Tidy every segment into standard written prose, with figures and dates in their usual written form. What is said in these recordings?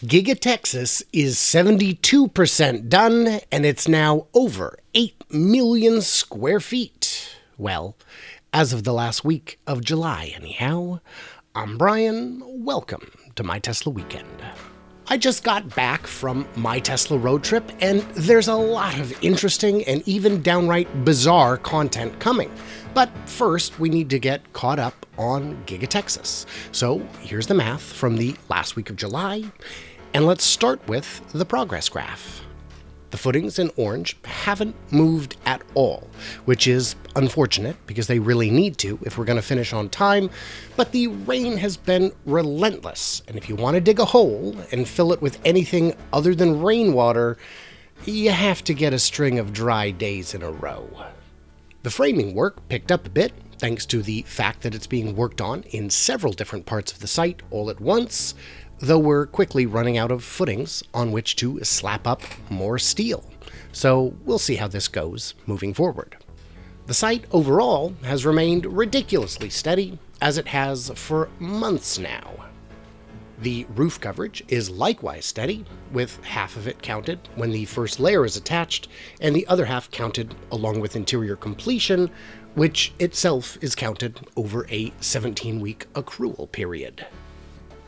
Giga Texas is 72% done, and it's now over 8 million square feet. Well, as of the last week of July, anyhow. I'm Brian. Welcome to My Tesla Weekend. I just got back from my Tesla road trip, and there's a lot of interesting and even downright bizarre content coming. But first, we need to get caught up on Giga Texas. So here's the math from the last week of July, and let's start with the progress graph. The footings in orange haven't moved at all, which is unfortunate because they really need to if we're going to finish on time, but the rain has been relentless, and if you want to dig a hole and fill it with anything other than rainwater, you have to get a string of dry days in a row. The framing work picked up a bit, thanks to the fact that it's being worked on in several different parts of the site all at once, though we're quickly running out of footings on which to slap up more steel. So we'll see how this goes moving forward. The site overall has remained ridiculously steady, as it has for months now. The roof coverage is likewise steady, with half of it counted when the first layer is attached, and the other half counted along with interior completion, which itself is counted over a 17-week accrual period.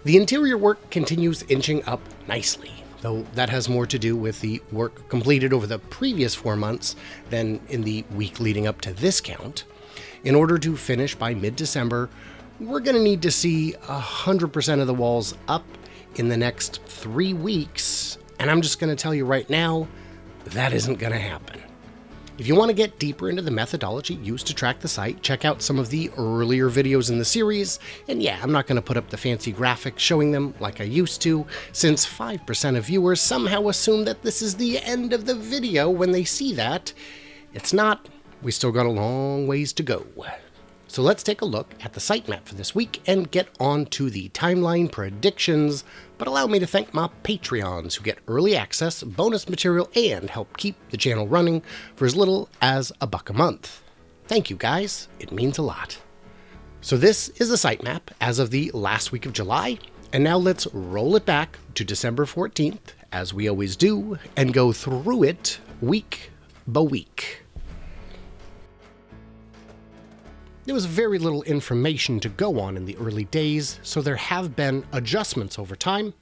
The interior work continues inching up nicely, though that has more to do with the work completed over the previous 4 months than in the week leading up to this count. In order to finish by mid-December, we're going to need to see 100% of the walls up in the next 3 weeks, and I'm just going to tell you right now, that isn't going to happen. If you want to get deeper into the methodology used to track the site, check out some of the earlier videos in the series. And yeah, I'm not going to put up the fancy graphics showing them like I used to, since 5% of viewers somehow assume that this is the end of the video when they see that. It's not. We still got a long ways to go. So let's take a look at the sitemap for this week and get on to the timeline predictions, but allow me to thank my Patreons who get early access, bonus material, and help keep the channel running for as little as $1 a month. Thank you guys, it means a lot. So this is the sitemap as of the last week of July, and now let's roll it back to December 14th, as we always do, and go through it week by week. There was very little information to go on in the early days, so there have been adjustments over time.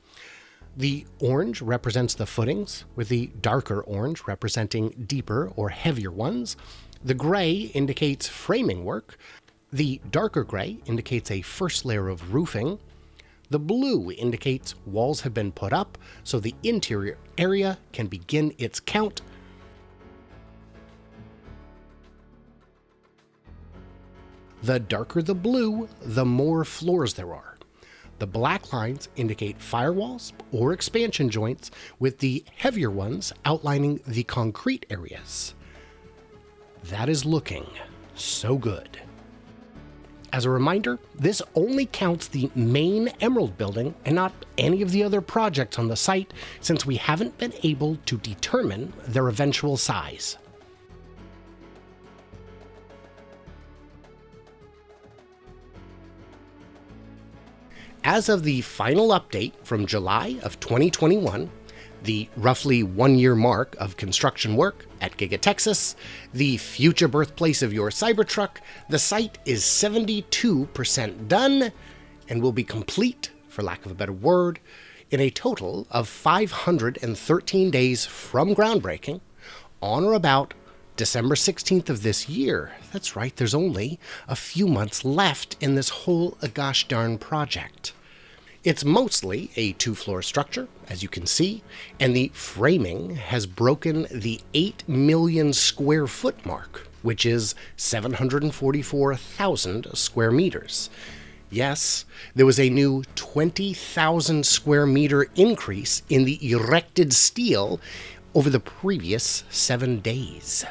The orange represents the footings, with the darker orange representing deeper or heavier ones. The gray indicates framing work. The darker gray indicates a first layer of roofing. The blue indicates walls have been put up, so the interior area can begin its count. The darker the blue, the more floors there are. The black lines indicate firewalls or expansion joints, with the heavier ones outlining the concrete areas. That is looking so good. As a reminder, this only counts the main Emerald building and not any of the other projects on the site, since we haven't been able to determine their eventual size. As of the final update from July of 2021, the roughly 1-year mark of construction work at Giga Texas, the future birthplace of your Cybertruck, the site is 72% done and will be complete, for lack of a better word, in a total of 513 days from groundbreaking, on or about December 16th of this year. That's right, there's only a few months left in this whole gosh darn project. It's mostly a 2-floor structure, as you can see, and the framing has broken the 8 million square foot mark, which is 744,000 square meters. Yes, there was a new 20,000 square meter increase in the erected steel over the previous 7 days.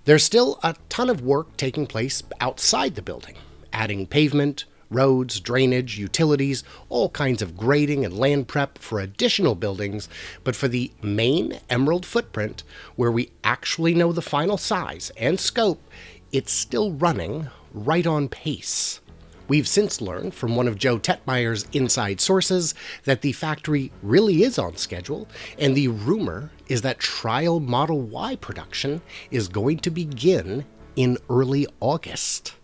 There's still a ton of work taking place outside the building, adding pavement, roads, drainage, utilities, all kinds of grading and land prep for additional buildings, but for the main Emerald footprint, where we actually know the final size and scope, it's still running right on pace. We've since learned from one of Joe Tetmeyer's inside sources that the factory really is on schedule, and the rumor is that trial Model Y production is going to begin in early August.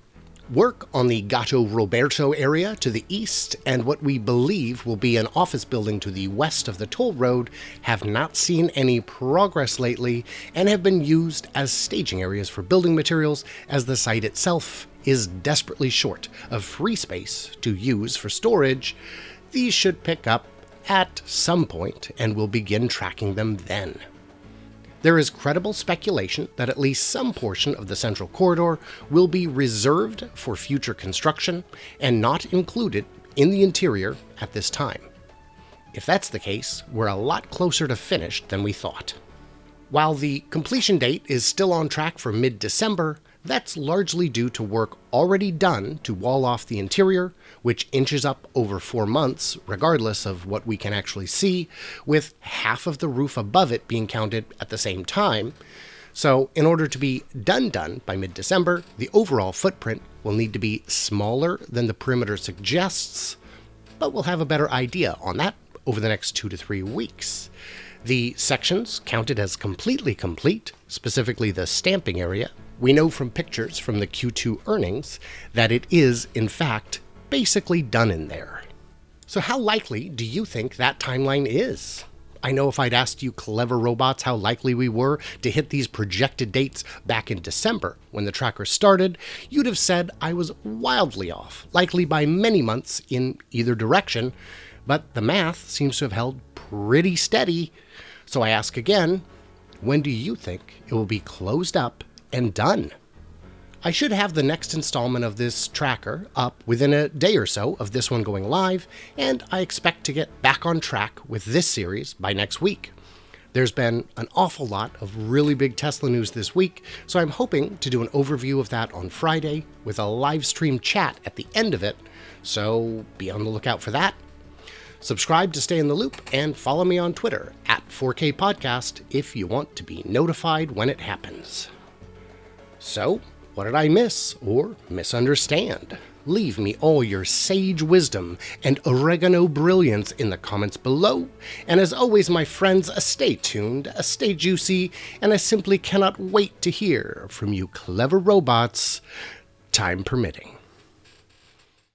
Work on the Gato Roberto area to the east and what we believe will be an office building to the west of the toll road have not seen any progress lately and have been used as staging areas for building materials, as the site itself is desperately short of free space to use for storage. These should pick up at some point, and we'll begin tracking them then. There is credible speculation that at least some portion of the central corridor will be reserved for future construction and not included in the interior at this time. If that's the case, we're a lot closer to finished than we thought. While the completion date is still on track for mid-December, that's largely due to work already done to wall off the interior, which inches up over 4 months, regardless of what we can actually see, with half of the roof above it being counted at the same time. So in order to be done by mid-December, the overall footprint will need to be smaller than the perimeter suggests, but we'll have a better idea on that over the next 2 to 3 weeks. The sections counted as completely complete, specifically the stamping area. We know from pictures from the Q2 earnings that it is, in fact, basically done in there. So how likely do you think that timeline is? I know if I'd asked you clever robots how likely we were to hit these projected dates back in December when the tracker started, you'd have said I was wildly off, likely by many months in either direction, but the math seems to have held pretty steady. So I ask again, when do you think it will be closed up and done? I should have the next installment of this tracker up within a day or so of this one going live, and I expect to get back on track with this series by next week. There's been an awful lot of really big Tesla news this week, so I'm hoping to do an overview of that on Friday with a live stream chat at the end of it, so be on the lookout for that. Subscribe to stay in the loop and follow me on Twitter at 4K Podcast if you want to be notified when it happens. So, what did I miss or misunderstand? Leave me all your sage wisdom and oregano brilliance in the comments below. And as always, my friends, stay tuned, stay juicy, and I simply cannot wait to hear from you clever robots, time permitting.